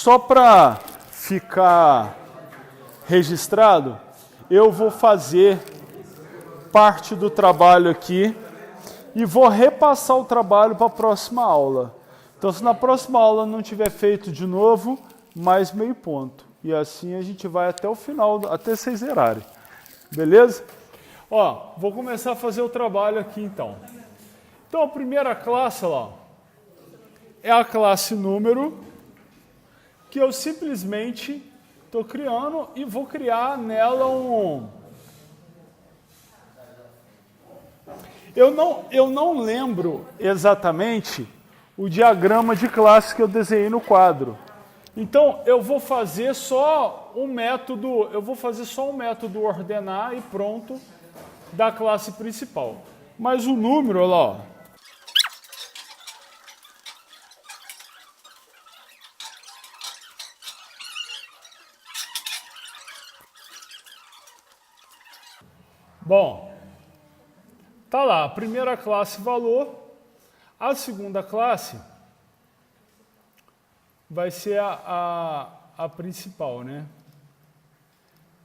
só para ficar registrado, eu vou fazer parte do trabalho aqui e vou repassar o trabalho para a próxima aula. Então, se na próxima aula não tiver feito de novo, mais meio ponto. E assim a gente vai até o final, até vocês zerarem. Beleza? Ó, vou começar a fazer o trabalho aqui então. Então, a primeira classe lá é a classe número, que eu simplesmente estou criando e vou criar nela um... Eu não lembro exatamente o diagrama de classe que eu desenhei no quadro. Então, eu vou fazer só um método, ordenar e pronto da classe principal. Mas o número, olha lá, ó. Bom, tá lá, a primeira classe valor, a segunda classe vai ser a principal, né?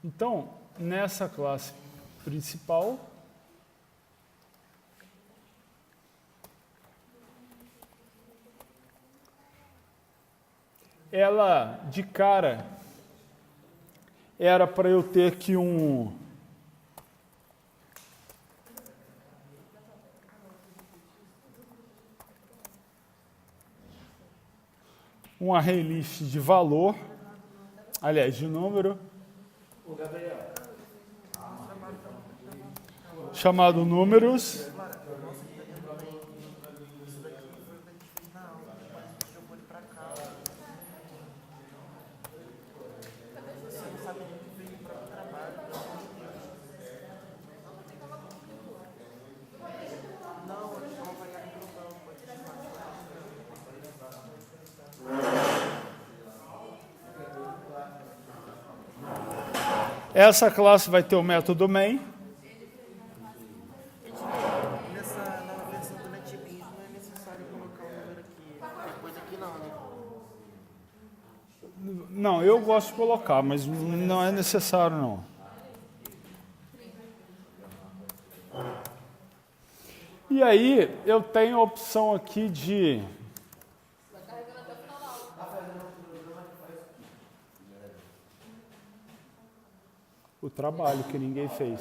Então, nessa classe principal, ela, de cara, era para eu ter que um array list de valor, aliás, de número, chamado números. Essa classe vai ter o método main. Nessa nova versão do NetBeans não é necessário colocar o número aqui. Depois aqui não, né? Não, eu gosto de colocar, mas não é necessário não. E aí, eu tenho a opção aqui de... o trabalho que ninguém fez.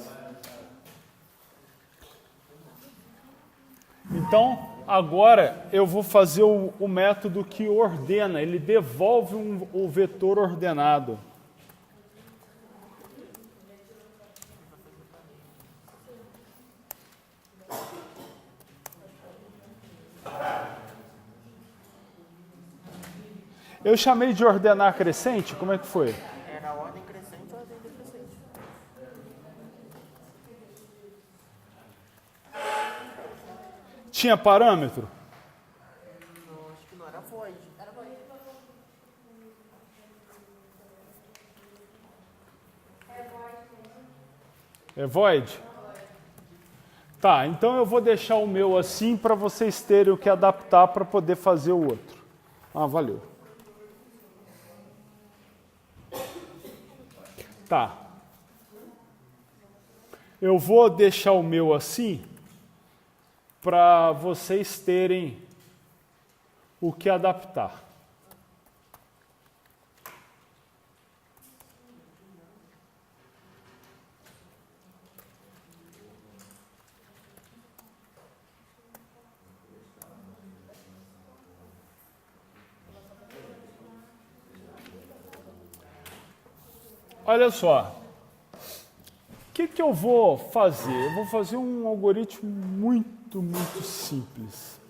Então, agora eu vou fazer o método que ordena, ele devolve o vetor ordenado. Eu chamei de ordenar crescente, como é que foi? Era ordem crescente ou ordem decrescente? Tinha parâmetro? Não, acho que não era void. É void? Tá, então eu vou deixar o meu assim para vocês terem o que adaptar para poder fazer o outro. Ah, valeu. Tá. Eu vou deixar o meu assim para vocês terem o que adaptar. Olha só, o que eu vou fazer? Eu vou fazer um algoritmo muito simples.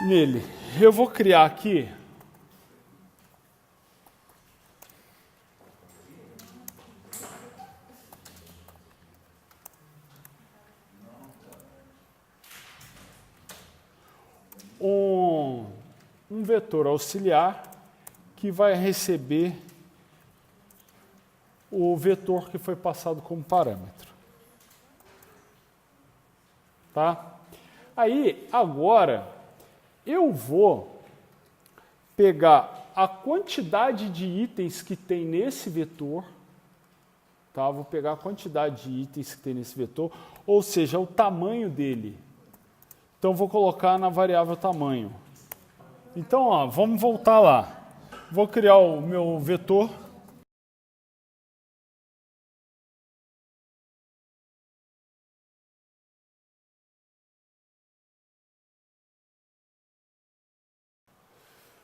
Nele, eu vou criar aqui um vetor auxiliar que vai receber o vetor que foi passado como parâmetro. Tá? Aí, agora, eu vou pegar a quantidade de itens que tem nesse vetor, tá? Vou pegar a quantidade de itens que tem nesse vetor, ou seja, o tamanho dele. Então, vou colocar na variável tamanho. Então, ó, vamos voltar lá. Vou criar o meu vetor.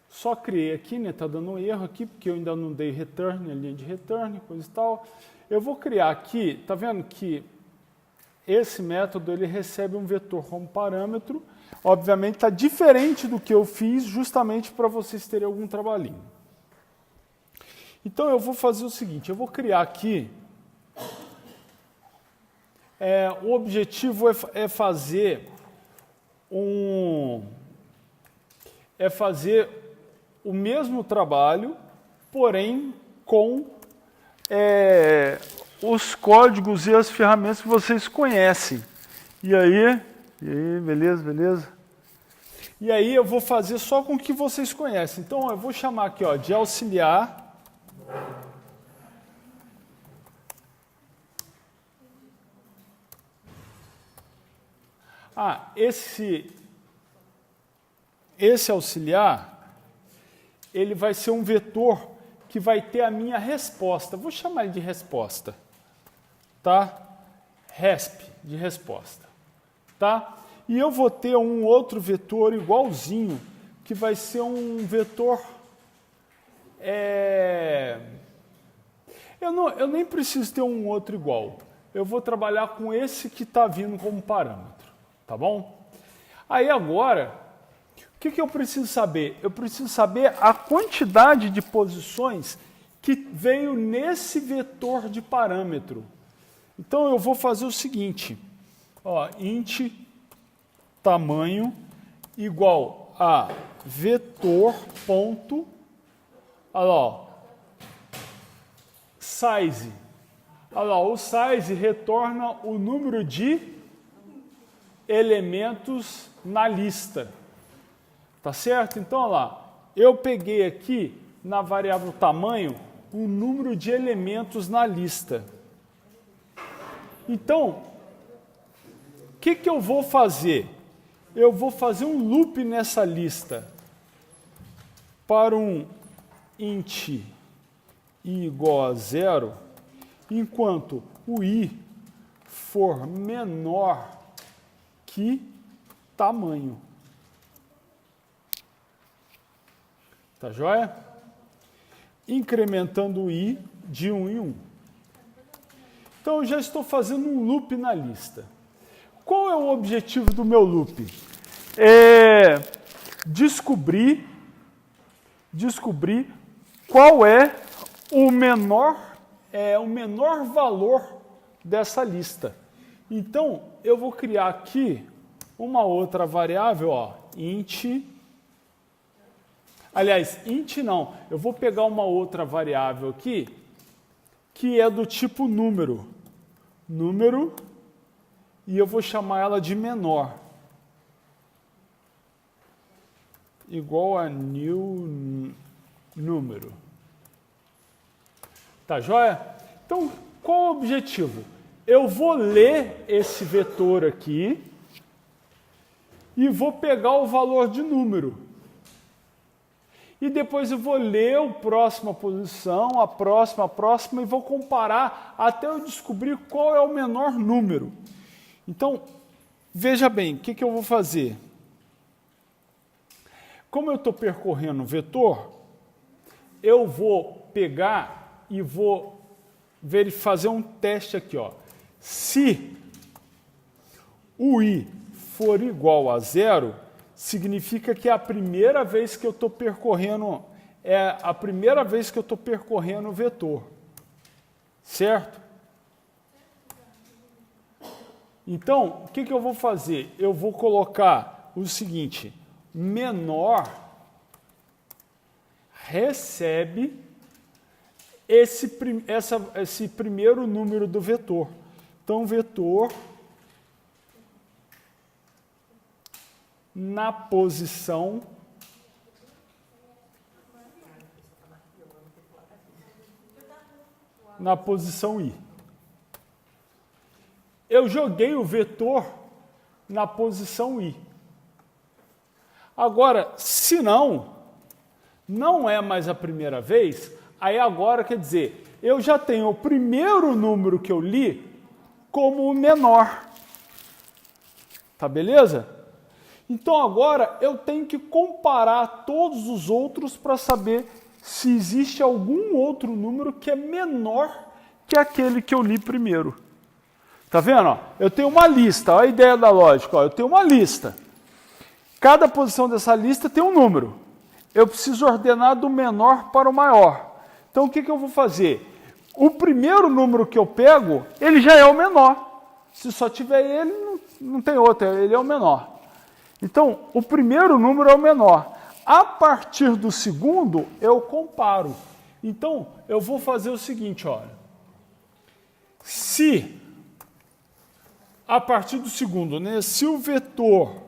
Só criei aqui, né? Tá dando um erro aqui, porque eu ainda não dei return, a linha de return, coisa e tal. Eu vou criar aqui, tá vendo que esse método ele recebe um vetor como parâmetro. Obviamente está diferente do que eu fiz, justamente para vocês terem algum trabalhinho. Então eu vou fazer o seguinte, eu vou criar aqui, o objetivo é fazer o mesmo trabalho, porém com os códigos e as ferramentas que vocês conhecem. E aí, beleza? E aí eu vou fazer só com o que vocês conhecem. Então eu vou chamar aqui, ó, de auxiliar. Esse auxiliar, ele vai ser um vetor que vai ter a minha resposta. Vou chamar ele de resposta, tá? Resp, de resposta, tá? E eu vou ter um outro vetor igualzinho, que vai ser um vetor... Eu nem preciso ter um outro igual. Eu vou trabalhar com esse que está vindo como parâmetro, tá bom? Aí agora, o que eu preciso saber? Eu preciso saber a quantidade de posições que veio nesse vetor de parâmetro. Então eu vou fazer o seguinte, ó, int tamanho igual a vetor ponto, olha lá, ó, size. Olha lá, o size retorna o número de elementos na lista. Tá certo? Então, olha lá, eu peguei aqui na variável tamanho o número de elementos na lista. Então, o que eu vou fazer? Eu vou fazer um loop nessa lista para um int i igual a 0, enquanto o i for menor que tamanho. Tá joia? Incrementando o i de 1 em 1. Então, eu já estou fazendo um loop na lista. Qual é o objetivo do meu loop? É descobrir qual é o menor valor dessa lista. Então, eu vou criar aqui uma outra variável, ó, int. Aliás, int não. Eu vou pegar uma outra variável aqui, que é do tipo número. Número, e eu vou chamar ela de menor. Igual a new número. Tá joia? Então, qual é o objetivo? Eu vou ler esse vetor aqui e vou pegar o valor de número. E depois eu vou ler a próxima posição, a próxima, e vou comparar até eu descobrir qual é o menor número. Então, veja bem, o que eu vou fazer? Como eu estou percorrendo o vetor, eu vou pegar e vou fazer um teste aqui, ó. Se o i for igual a 0, significa que é a primeira vez que eu estou percorrendo, o vetor. Certo? Então, o que eu vou fazer? Eu vou colocar o seguinte, menor recebe esse primeiro número do vetor. Então, vetor na posição na posição I. Eu joguei o vetor na posição I. Agora, se não é mais a primeira vez, aí agora quer dizer, eu já tenho o primeiro número que eu li como o menor. Tá beleza? Então agora eu tenho que comparar todos os outros para saber se existe algum outro número que é menor que aquele que eu li primeiro. Tá vendo? Ó, eu tenho uma lista, olha a ideia da lógica. Ó, eu tenho uma lista. Cada posição dessa lista tem um número. Eu preciso ordenar do menor para o maior. Então o que eu vou fazer? O primeiro número que eu pego, ele já é o menor. Se só tiver ele, não tem outro, ele é o menor. Então, o primeiro número é o menor. A partir do segundo, eu comparo. Então, eu vou fazer o seguinte, olha. Se, a partir do segundo, né, se o vetor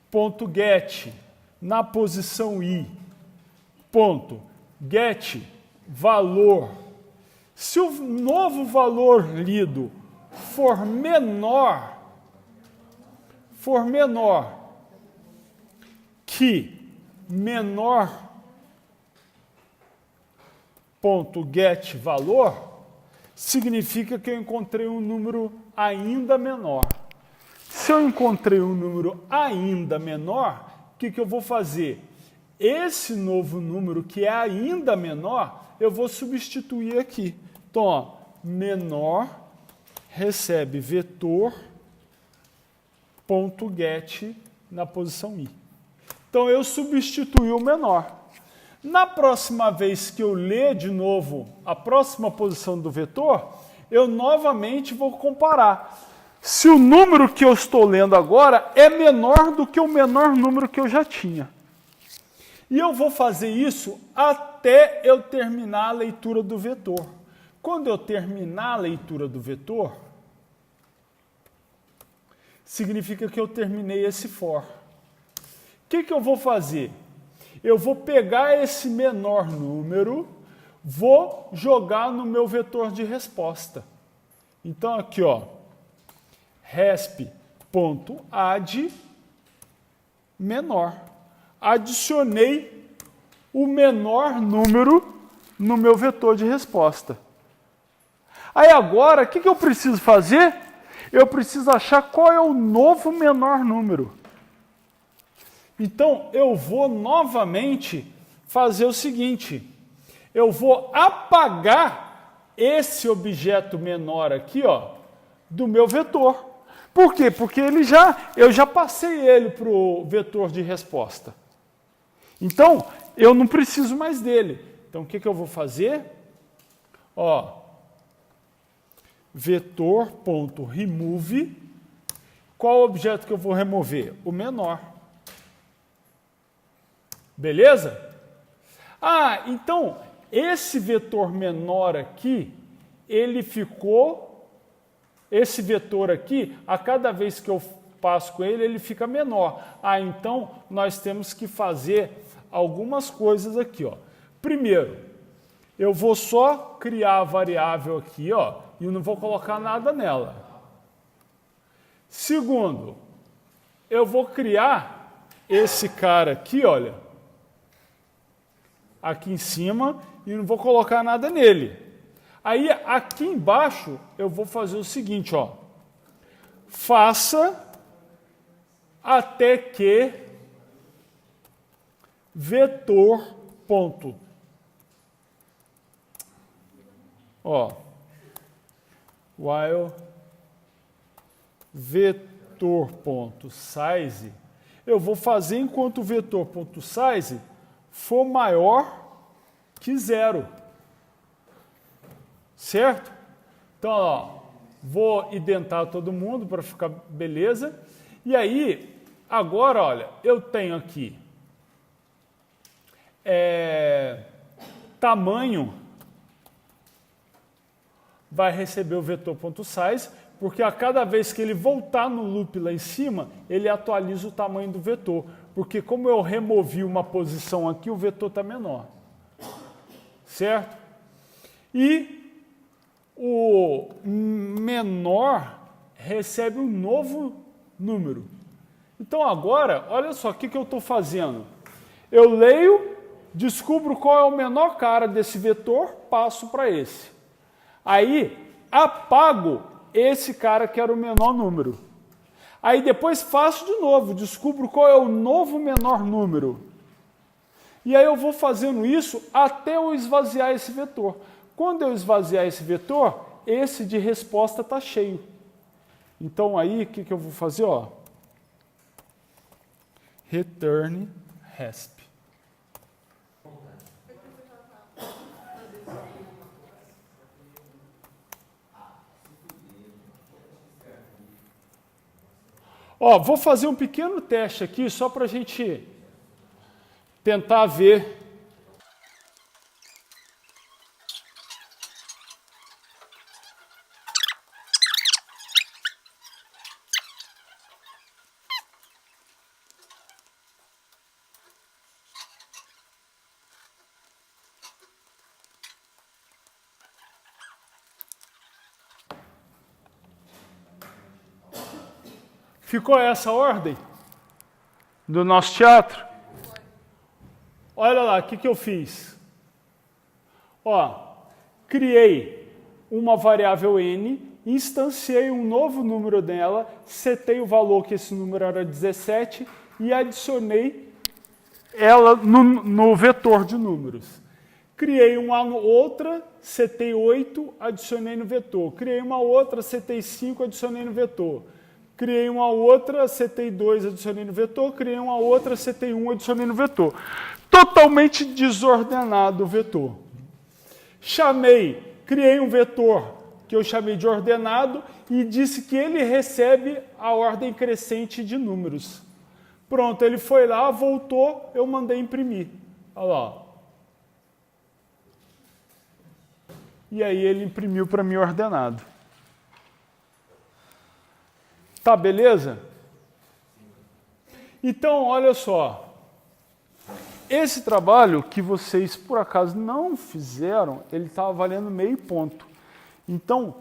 ponto get na posição I, ponto get valor, se o novo valor lido for menor que menor ponto get valor, significa que eu encontrei um número ainda menor. Se eu encontrei um número ainda menor, o que eu vou fazer? Esse novo número que é ainda menor, eu vou substituir aqui. Então, ó, menor recebe vetor.get na posição I. Então, eu substituí o menor. Na próxima vez que eu ler de novo a próxima posição do vetor, eu novamente vou comparar. Se o número que eu estou lendo agora é menor do que o menor número que eu já tinha. E eu vou fazer isso até eu terminar a leitura do vetor. Quando eu terminar a leitura do vetor, significa que eu terminei esse for. O que eu vou fazer? Eu vou pegar esse menor número, vou jogar no meu vetor de resposta. Então aqui, ó, resp.add menor. Adicionei o menor número no meu vetor de resposta. Aí agora, o que eu preciso fazer? Eu preciso achar qual é o novo menor número. Então, eu vou novamente fazer o seguinte. Eu vou apagar esse objeto menor aqui, ó, do meu vetor. Por quê? Porque eu já passei ele para o vetor de resposta. Então, eu não preciso mais dele. Então, o que eu vou fazer? Ó, vetor.remove. Qual objeto que eu vou remover? O menor. Beleza? Ah, então, esse vetor menor aqui, ele ficou... Esse vetor aqui, a cada vez que eu passo com ele, ele fica menor. Ah, então, nós temos que fazer algumas coisas aqui, ó. Primeiro, eu vou só criar a variável aqui, ó, e não vou colocar nada nela. Segundo, eu vou criar esse cara aqui, olha, aqui em cima, e não vou colocar nada nele. Aí, aqui embaixo, eu vou fazer o seguinte, ó. Faça até que vetor ponto. Ó. While vetor ponto size, eu vou fazer enquanto o vetor ponto size for maior que 0. Certo? Então, ó, vou identar todo mundo para ficar beleza. E aí, agora, olha, eu tenho aqui tamanho vai receber o vetor.size, porque a cada vez que ele voltar no loop lá em cima, ele atualiza o tamanho do vetor. Porque como eu removi uma posição aqui, o vetor está menor. Certo? e o menor recebe um novo número. Então agora, olha só o que eu estou fazendo. Eu leio, descubro qual é o menor cara desse vetor, passo para esse. Aí apago esse cara que era o menor número. Aí depois faço de novo, descubro qual é o novo menor número. E aí eu vou fazendo isso até eu esvaziar esse vetor. Quando eu esvaziar esse vetor, esse de resposta está cheio. Então aí, o que eu vou fazer? Ó, return resp. Ó, vou fazer um pequeno teste aqui, só para a gente tentar ver. Ficou essa ordem do nosso teatro? Olha lá, o que eu fiz? Ó, criei uma variável n, instanciei um novo número dela, setei o valor que esse número era 17 e adicionei ela no vetor de números. Criei uma outra, setei 8, adicionei no vetor. Criei uma outra, setei 5, adicionei no vetor. Criei uma outra, setei 2, adicionei no vetor. Criei uma outra, setei 1, adicionei no vetor. Totalmente desordenado o vetor. Criei um vetor que eu chamei de ordenado e disse que ele recebe a ordem crescente de números. Pronto, ele foi lá, voltou, eu mandei imprimir. Olha lá. E aí ele imprimiu para mim ordenado. Tá, beleza? Então, olha só. Esse trabalho que vocês, por acaso, não fizeram, ele estava valendo meio ponto. Então,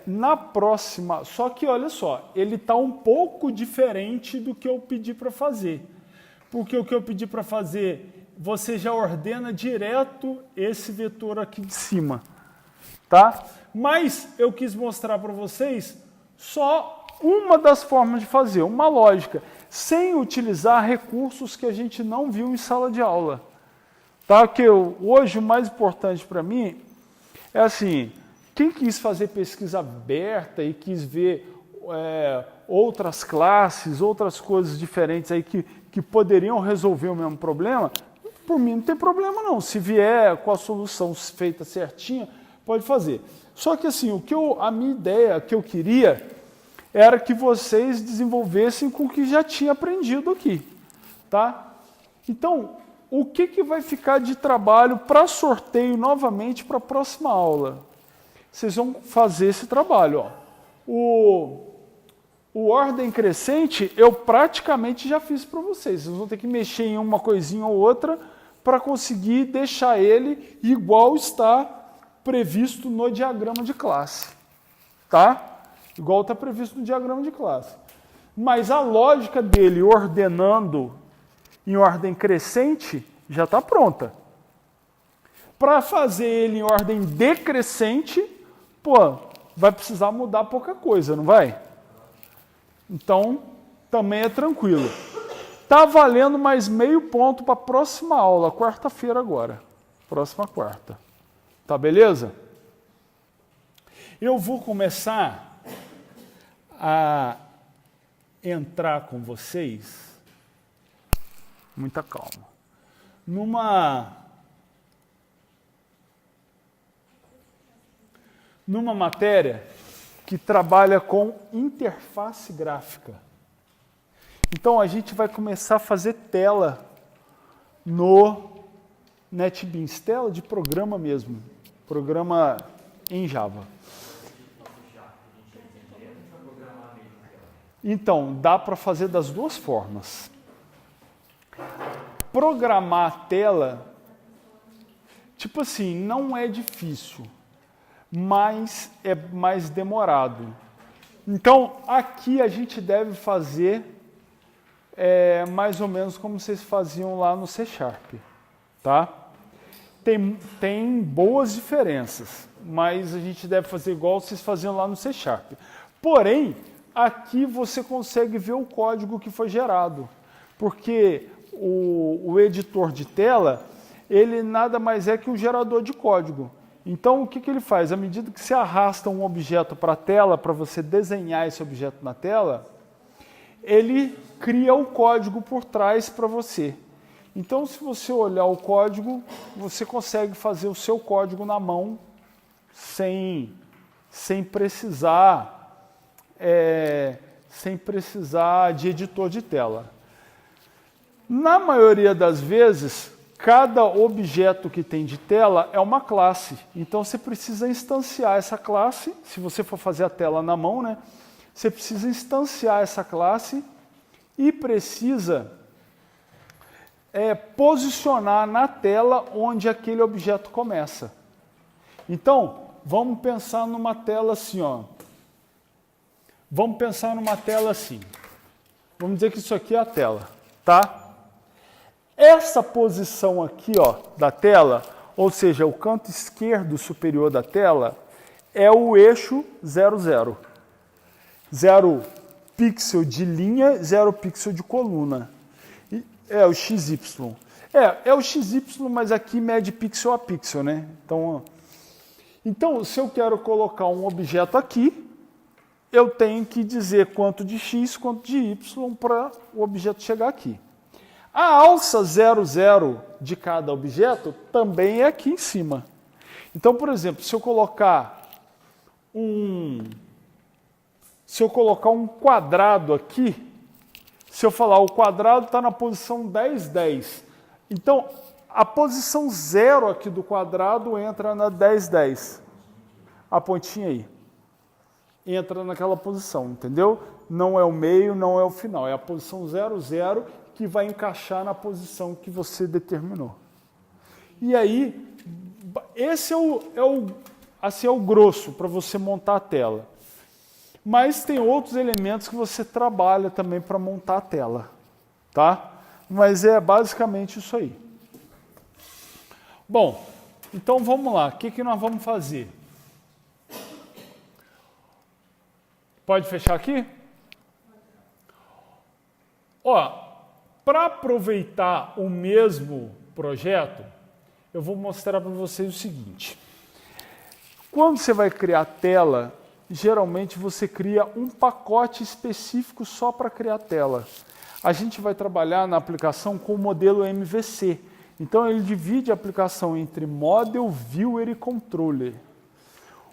na próxima... Só que, olha só, ele está um pouco diferente do que eu pedi para fazer. Porque o que eu pedi para fazer, você já ordena direto esse vetor aqui de cima. Tá? Mas eu quis mostrar para vocês só uma das formas de fazer, uma lógica, sem utilizar recursos que a gente não viu em sala de aula. Tá? Porque hoje o mais importante para mim é assim, quem quis fazer pesquisa aberta e quis ver outras classes, outras coisas diferentes aí que poderiam resolver o mesmo problema, por mim não tem problema não. Se vier com a solução feita certinha, pode fazer. Só que assim, a minha ideia que eu queria era que vocês desenvolvessem com o que já tinha aprendido aqui. Tá? Então, o que vai ficar de trabalho para sorteio novamente para a próxima aula? Vocês vão fazer esse trabalho. Ó. O ordem crescente eu praticamente já fiz para vocês. Vocês vão ter que mexer em uma coisinha ou outra para conseguir deixar ele igual está previsto no diagrama de classe. Tá? Igual está previsto no diagrama de classe. Mas a lógica dele ordenando em ordem crescente já está pronta. Para fazer ele em ordem decrescente, vai precisar mudar pouca coisa, não vai? Então, também é tranquilo. Está valendo mais meio ponto para a próxima aula, quarta-feira agora. Próxima quarta. Tá beleza? Eu vou começar a entrar com vocês, muita calma, numa matéria que trabalha com interface gráfica. Então, a gente vai começar a fazer tela no NetBeans, tela de programa mesmo, programa em Java. Então, dá para fazer das duas formas. Programar a tela tipo assim, não é difícil, mas é mais demorado. Então, aqui a gente deve fazer mais ou menos como vocês faziam lá no C Sharp, tá? Tem boas diferenças, mas a gente deve fazer igual vocês faziam lá no C Sharp. Porém, aqui você consegue ver o código que foi gerado, porque o editor de tela, ele nada mais é que um gerador de código. Então, o que ele faz? À medida que você arrasta um objeto para a tela, para você desenhar esse objeto na tela, ele cria o código por trás para você. Então, se você olhar o código, você consegue fazer o seu código na mão sem precisar de editor de tela. Na maioria das vezes, cada objeto que tem de tela é uma classe. Então, você precisa instanciar essa classe. Se você for fazer a tela na mão, né? Você precisa instanciar essa classe e precisa posicionar na tela onde aquele objeto começa. Então, vamos pensar numa tela assim, ó. Vamos pensar numa tela assim. Vamos dizer que isso aqui é a tela, tá? Essa posição aqui, ó, da tela, ou seja, o canto esquerdo superior da tela, é o eixo 0, 0. 0 pixel de linha, 0 pixel de coluna. É o XY. É o XY, mas aqui mede pixel a pixel, né? Então, se eu quero colocar um objeto aqui, eu tenho que dizer quanto de X, quanto de Y para o objeto chegar aqui. A alça 0, 0 de cada objeto também é aqui em cima. Então, por exemplo, se eu colocar um quadrado aqui, se eu falar o quadrado está na posição 10, 10. Então, a posição 0 aqui do quadrado entra na 10, 10. A pontinha aí. Entra naquela posição, entendeu? Não é o meio, não é o final. É a posição 0, 0 que vai encaixar na posição que você determinou. E aí, esse é o grosso para você montar a tela. Mas tem outros elementos que você trabalha também para montar a tela, tá? Mas é basicamente isso aí. Bom, então vamos lá. O que nós vamos fazer? Pode fechar aqui? Ó, para aproveitar o mesmo projeto, eu vou mostrar para vocês o seguinte. Quando você vai criar tela, geralmente você cria um pacote específico só para criar tela. A gente vai trabalhar na aplicação com o modelo MVC. Então ele divide a aplicação entre Model, Viewer e Controller.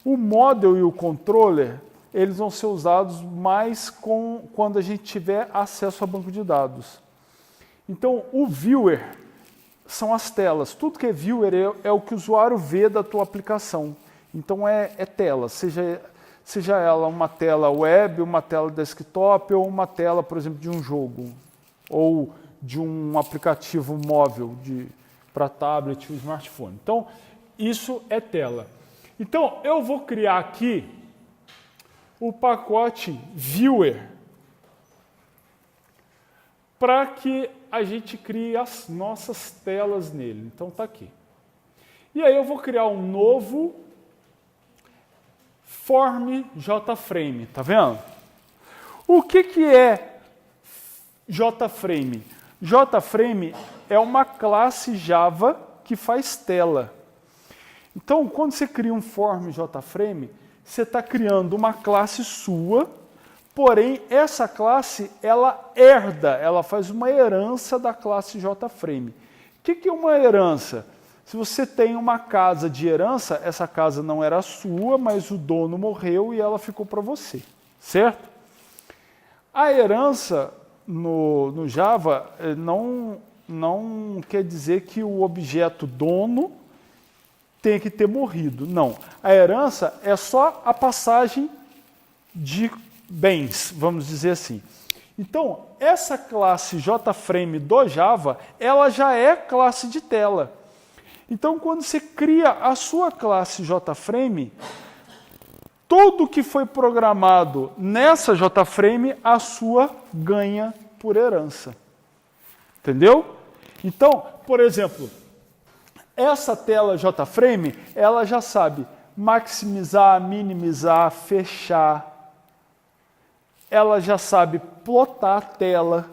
O Model e o Controller, eles vão ser usados mais quando a gente tiver acesso a banco de dados. Então o Viewer são as telas. Tudo que é Viewer é o que o usuário vê da tua aplicação. Então é tela, seja ela uma tela web, uma tela desktop ou uma tela, por exemplo, de um jogo ou de um aplicativo móvel para tablet ou smartphone. Então, isso é tela. Então, eu vou criar aqui o pacote Viewer para que a gente crie as nossas telas nele. Então, está aqui. E aí eu vou criar um novo Form JFrame, tá vendo? O que é JFrame? JFrame é uma classe Java que faz tela. Então, quando você cria um Form JFrame, você está criando uma classe sua, porém, essa classe, ela faz uma herança da classe JFrame. O que é uma herança? Se você tem uma casa de herança, essa casa não era sua, mas o dono morreu e ela ficou para você, certo? A herança no Java não quer dizer que o objeto dono tem que ter morrido, não. A herança é só a passagem de bens, vamos dizer assim. Então, essa classe JFrame do Java, ela já é classe de tela. Então, quando você cria a sua classe JFrame, tudo que foi programado nessa JFrame, a sua ganha por herança. Entendeu? Então, por exemplo, essa tela JFrame, ela já sabe maximizar, minimizar, fechar. Ela já sabe plotar a tela.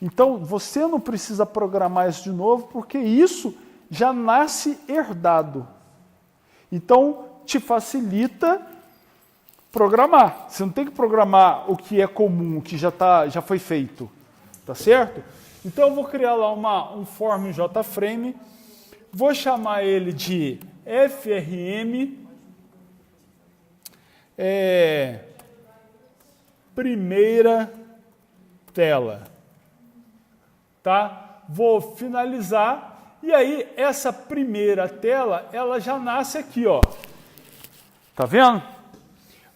Então, você não precisa programar isso de novo, porque isso já nasce herdado. Então, te facilita programar. Você não tem que programar o que é comum, o que já foi feito. Tá certo? Então, eu vou criar lá um form JFrame. Vou chamar ele de FRM primeira tela. Tá? Vou finalizar. E aí, essa primeira tela, ela já nasce aqui, ó. Tá vendo?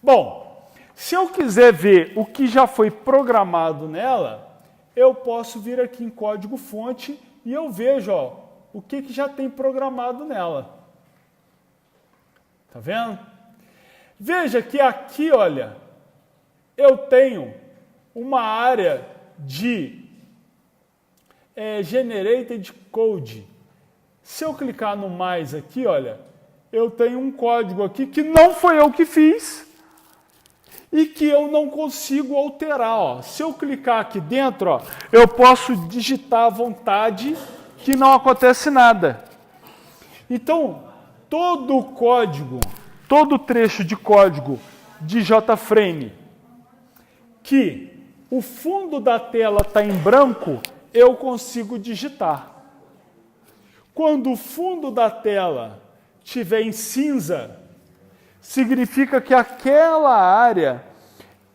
Bom, se eu quiser ver o que já foi programado nela, eu posso vir aqui em código-fonte e eu vejo, ó, o que já tem programado nela. Tá vendo? Veja que aqui, olha, eu tenho uma área de Generated Code. Se eu clicar no mais aqui, olha, eu tenho um código aqui que não foi eu que fiz e que eu não consigo alterar. Ó. Se eu clicar aqui dentro, ó, eu posso digitar à vontade que não acontece nada. Então, todo o código, todo trecho de código de JFrame que o fundo da tela está em branco, eu consigo digitar. Quando o fundo da tela estiver em cinza, significa que aquela área,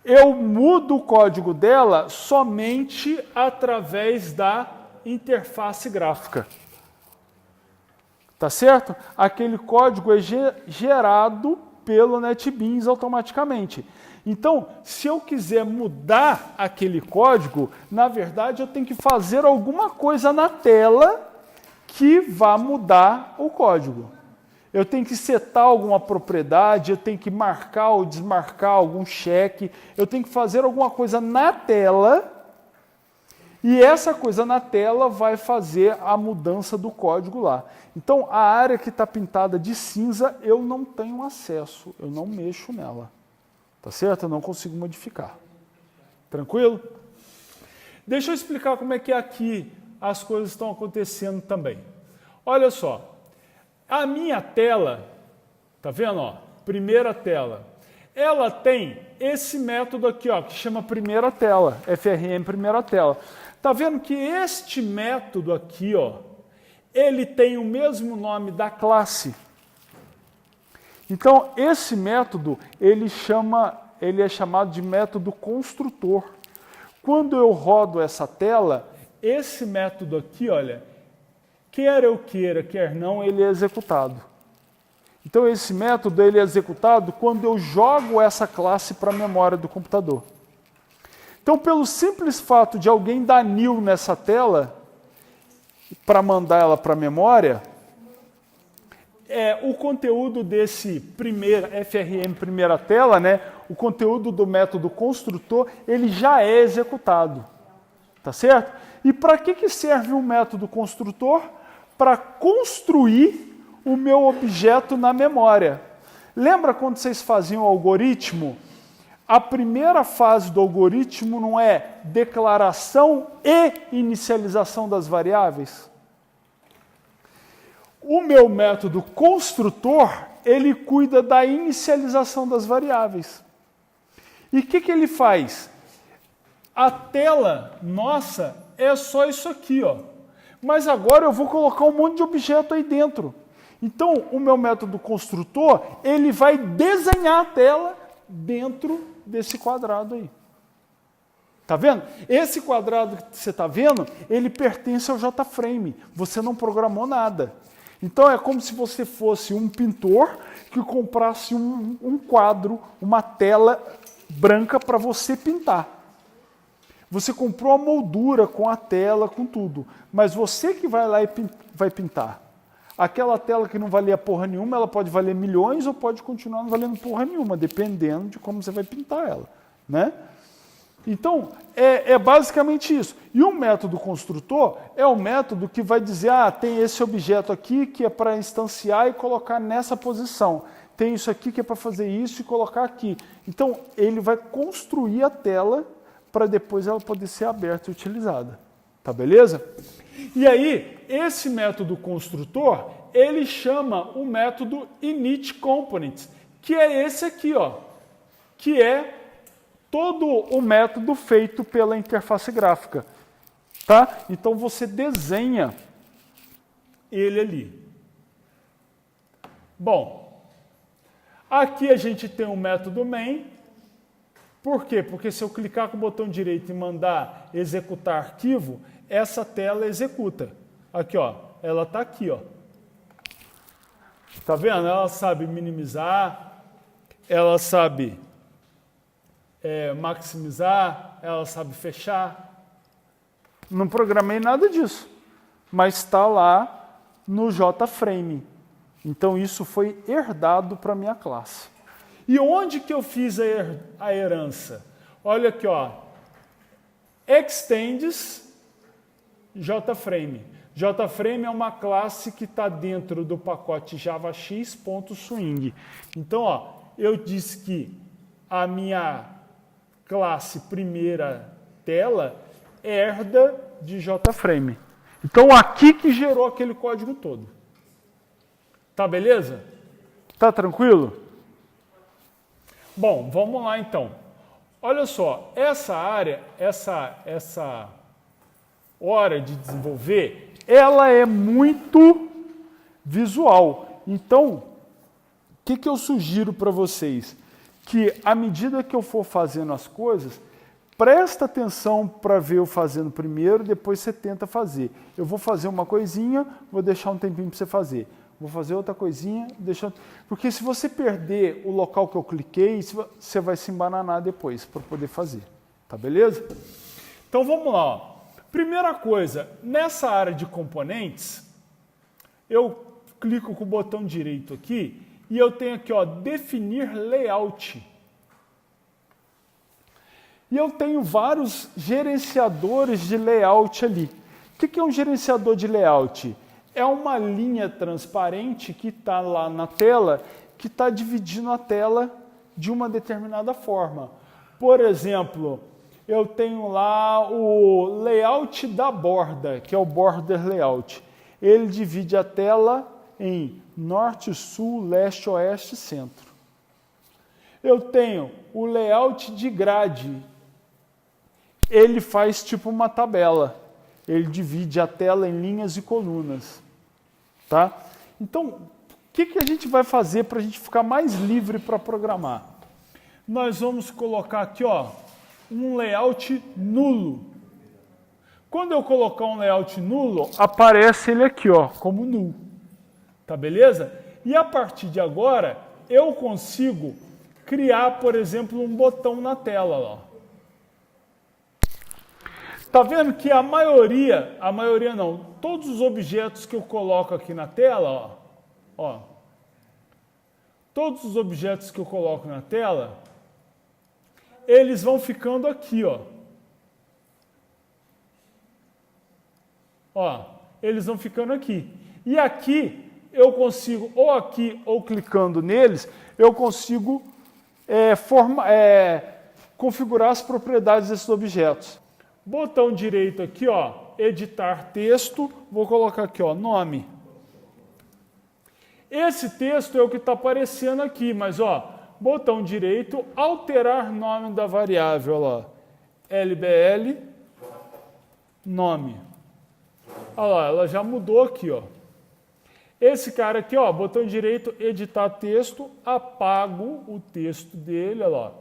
eu mudo o código dela somente através da interface gráfica. Tá certo? Aquele código é gerado pelo NetBeans automaticamente. Então, se eu quiser mudar aquele código, na verdade eu tenho que fazer alguma coisa na tela que vá mudar o código. Eu tenho que setar alguma propriedade, eu tenho que marcar ou desmarcar algum cheque, eu tenho que fazer alguma coisa na tela, e essa coisa na tela vai fazer a mudança do código lá. Então, a área que está pintada de cinza, eu não tenho acesso, eu não mexo nela. Tá certo? Eu não consigo modificar. Tranquilo? Deixa eu explicar como é que aqui as coisas estão acontecendo também. Olha só. A minha tela, tá vendo? Ó, primeira tela. Ela tem esse método aqui, ó, que chama primeira tela, FRM primeira tela. Tá vendo que este método aqui, ó, ele tem o mesmo nome da classe. Então, esse método, ele é chamado de método construtor. Quando eu rodo essa tela, esse método aqui, olha, quer eu queira, quer não, ele é executado. Então, esse método ele é executado quando eu jogo essa classe para a memória do computador. Então, pelo simples fato de alguém dar new nessa tela, para mandar ela para a memória, o conteúdo desse FRM primeira tela, né, o conteúdo do método construtor, ele já é executado. Tá certo? E para que serve o método construtor? Para construir o meu objeto na memória. Lembra quando vocês faziam o algoritmo? A primeira fase do algoritmo não é declaração e inicialização das variáveis? O meu método construtor, ele cuida da inicialização das variáveis. E o que ele faz? A tela nossa é só isso aqui, ó. Mas agora eu vou colocar um monte de objeto aí dentro. Então, o meu método construtor, ele vai desenhar a tela dentro desse quadrado aí. Tá vendo? Esse quadrado que você está vendo, ele pertence ao JFrame. Você não programou nada. Então, é como se você fosse um pintor que comprasse um quadro, uma tela branca para você pintar. Você comprou a moldura com a tela, com tudo. Mas você que vai lá e vai pintar. aquela tela que não valia porra nenhuma, ela pode valer milhões ou pode continuar não valendo porra nenhuma, dependendo de como você vai pintar ela, né? Então, é basicamente isso. E o método construtor é o método que vai dizer, tem esse objeto aqui que é para instanciar e colocar nessa posição. Tem isso aqui que é para fazer isso e colocar aqui. Então, ele vai construir a tela para depois ela poder ser aberta e utilizada. Tá beleza? E aí, esse método construtor, ele chama o método init components, que é esse aqui, ó, que é todo o método feito pela interface gráfica, tá? Então você desenha ele ali. Bom, aqui a gente tem o método main. Por quê? Porque se eu clicar com o botão direito e mandar executar arquivo, essa tela executa. Aqui, ó, ela está aqui, ó. Tá vendo? Ela sabe minimizar, ela sabe maximizar, ela sabe fechar. Não programei nada disso, mas está lá no JFrame. Então isso foi herdado para a minha classe. E onde que eu fiz a herança? Olha aqui, ó. Extends JFrame. JFrame é uma classe que está dentro do pacote javax.swing. Então, ó, eu disse que a minha classe primeira tela herda de JFrame. Então, aqui que gerou aquele código todo. Tá beleza? Tá tranquilo? Bom, vamos lá então. Olha só, essa área, essa hora de desenvolver, ela é muito visual. Então, o que eu sugiro para vocês? Que à medida que eu for fazendo as coisas, presta atenção para ver eu fazendo primeiro, depois você tenta fazer. Eu vou fazer uma coisinha, vou deixar um tempinho para você fazer. Vou fazer outra coisinha, porque se você perder o local que eu cliquei, você vai se embananar depois para poder fazer. Tá beleza? Então vamos lá. Ó. Primeira coisa, nessa área de componentes, eu clico com o botão direito aqui e eu tenho aqui, ó, definir layout. E eu tenho vários gerenciadores de layout ali. O que é um gerenciador de layout? É uma linha transparente que está lá na tela, que está dividindo a tela de uma determinada forma. Por exemplo, eu tenho lá o layout da borda, que é o border layout. Ele divide a tela em norte, sul, leste, oeste e centro. Eu tenho o layout de grade. Ele faz tipo uma tabela. Ele divide a tela em linhas e colunas. Tá? Então, o que a gente vai fazer para a gente ficar mais livre para programar? Nós vamos colocar aqui, ó, um layout nulo. Quando eu colocar um layout nulo, aparece ele aqui, ó, como null. Tá beleza? E a partir de agora, eu consigo criar, por exemplo, um botão na tela, ó. Tá vendo que a maioria não, todos os objetos que eu coloco aqui na tela, ó, todos os objetos que eu coloco na tela, eles vão ficando aqui, ó. Ó, eles vão ficando aqui. E aqui eu consigo, ou aqui, ou clicando neles, eu consigo configurar as propriedades desses objetos. Botão direito aqui, ó, editar texto, vou colocar aqui, ó, nome. Esse texto é o que está aparecendo aqui, mas, ó, botão direito, alterar nome da variável, ó, LBL, nome. Olha lá, ela já mudou aqui, ó. Esse cara aqui, ó, botão direito, editar texto, apago o texto dele, olha lá,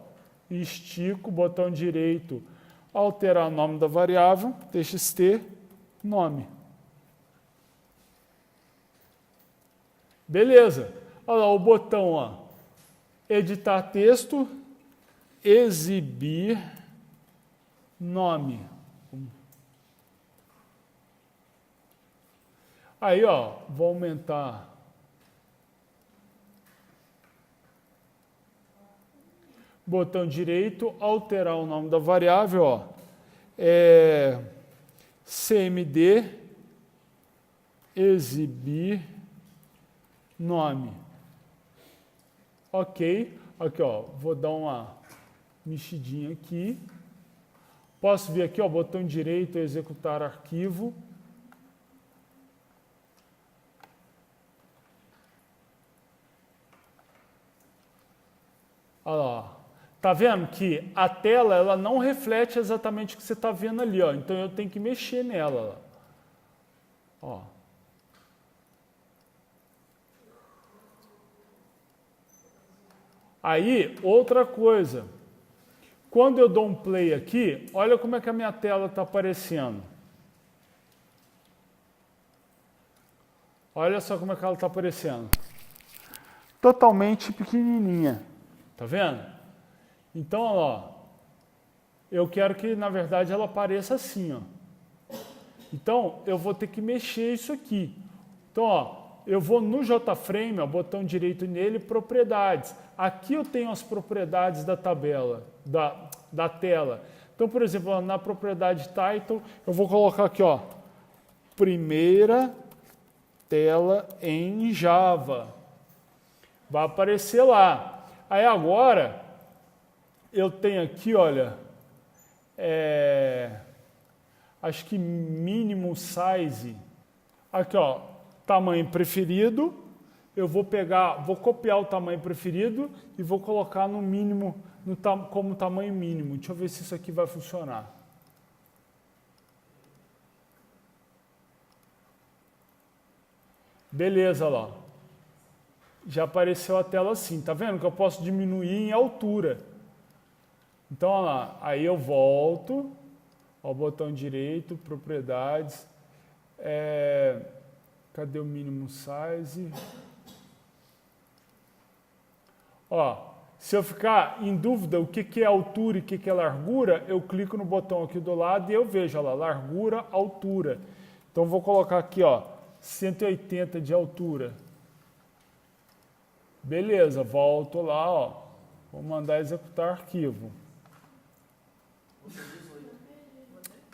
estico, botão direito, alterar o nome da variável, txt, nome. Beleza. Olha lá o botão, ó, editar texto, exibir, nome. Aí, ó, vou aumentar. Botão direito, alterar o nome da variável, ó. CMD, exibir, nome. Ok. Aqui, ó, vou dar uma mexidinha aqui. Posso vir aqui, ó, botão direito, executar arquivo. Olha lá. Tá vendo que a tela ela não reflete exatamente o que você está vendo ali, ó. Então eu tenho que mexer nela. Ó. Aí, outra coisa. Quando eu dou um play aqui, olha como é que a minha tela está aparecendo. Olha só como é que ela está aparecendo. Totalmente pequenininha. Tá vendo? Então, ó, eu quero que, na verdade, ela apareça assim, ó. Então, eu vou ter que mexer isso aqui. Então, ó, eu vou no JFrame, ó, botão direito nele, propriedades. Aqui eu tenho as propriedades da tabela, da tela. Então, por exemplo, ó, na propriedade title, eu vou colocar aqui, ó, primeira tela em Java. Vai aparecer lá. Aí agora, eu tenho aqui, olha, acho que mínimo size. Aqui, ó, tamanho preferido. Eu vou copiar o tamanho preferido e vou colocar no mínimo, como tamanho mínimo. Deixa eu ver se isso aqui vai funcionar. Beleza, lá. Já apareceu a tela assim. Tá vendo que eu posso diminuir em altura? Então, olha lá. Aí eu volto ao botão direito, propriedades. Cadê o mínimo size? Ó, se eu ficar em dúvida o que é altura e o que é largura, eu clico no botão aqui do lado e eu vejo, olha lá, largura, altura. Então, vou colocar aqui, ó, 180 de altura. Beleza, volto lá, ó. Vou mandar executar arquivo.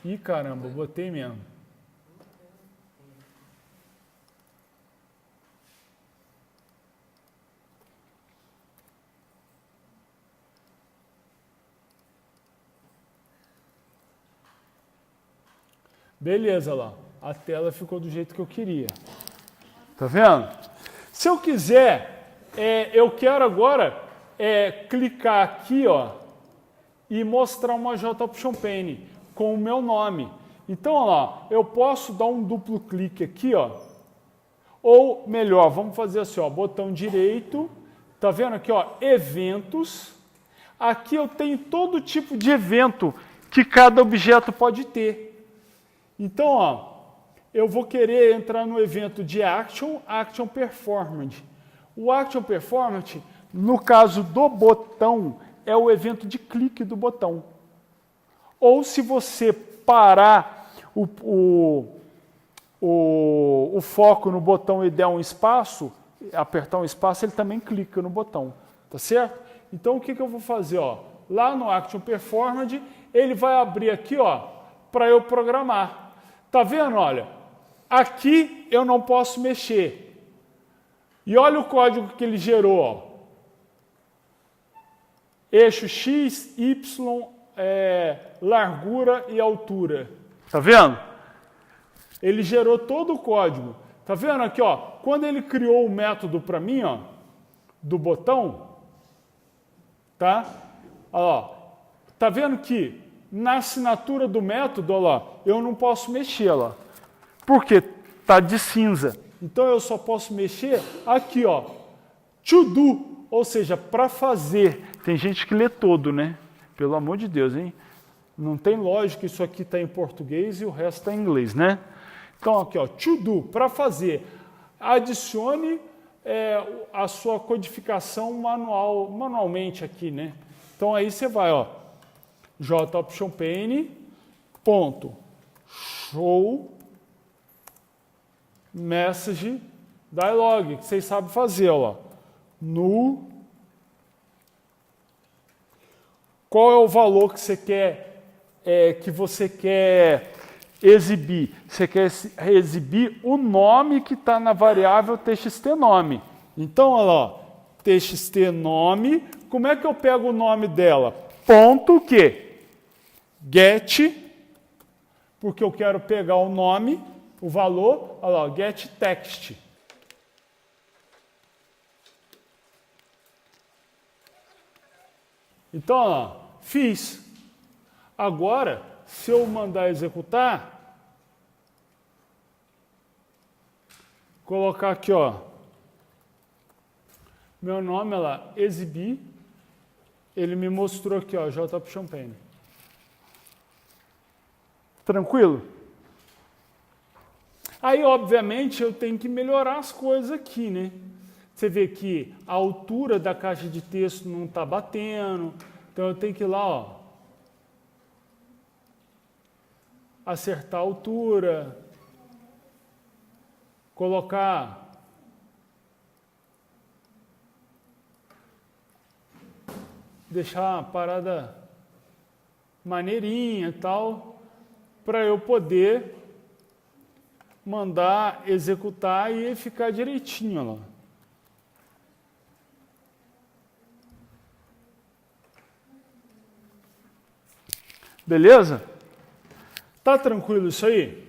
Ih, caramba, botei mesmo. Beleza lá, a tela ficou do jeito que eu queria. Tá vendo? Se eu quiser, eu quero agora clicar aqui, ó, e mostrar uma JOption Pane com o meu nome. Então, ó, eu posso dar um duplo clique aqui, ó, ou melhor, vamos fazer assim, ó, botão direito, tá vendo aqui, ó, eventos. Aqui eu tenho todo tipo de evento que cada objeto pode ter. Então, ó, eu vou querer entrar no evento de Action Performance. O Action Performance, no caso do botão, é o evento de clique do botão. Ou se você parar o foco no botão e der um espaço, apertar um espaço, ele também clica no botão. Tá certo? Então, o que eu vou fazer? Ó? Lá no Action Performance, ele vai abrir aqui, ó, para eu programar. Tá vendo? Olha, aqui eu não posso mexer. E olha o código que ele gerou. Ó. Eixo X, Y, largura e altura. Tá vendo? Ele gerou todo o código. Tá vendo aqui? Ó, quando ele criou o método para mim, ó, do botão, tá? Ó, tá vendo que na assinatura do método, ó lá, eu não posso mexer lá. Porque tá de cinza. Então eu só posso mexer aqui, ó. To do, ou seja, para fazer. Tem gente que lê todo, né? Pelo amor de Deus, hein? Não tem lógica, isso aqui está em português e o resto está em inglês, né? Então aqui, ó, to do, para fazer. Adicione a sua codificação manualmente aqui, né? Então aí você vai, ó. JOption Pane, ponto, show, message dialog, que vocês sabem fazer, ó. Null. Qual é o valor que você quer, exibir? Você quer exibir o nome que está na variável txt nome. Então, olha lá, txt nome. Como é que eu pego o nome dela? Ponto que get, porque eu quero pegar o nome, o valor, olha lá, get text. Então, ó, fiz. Agora, se eu mandar executar, colocar aqui, ó, meu nome, lá, exibir, ele me mostrou aqui, ó, JP Champagne. Tranquilo? Aí, obviamente, eu tenho que melhorar as coisas aqui, né? Você vê que a altura da caixa de texto não está batendo, então eu tenho que ir lá, ó, acertar a altura, colocar deixar a parada maneirinha e tal, para eu poder mandar executar e ficar direitinho lá. Beleza? Tá tranquilo isso aí?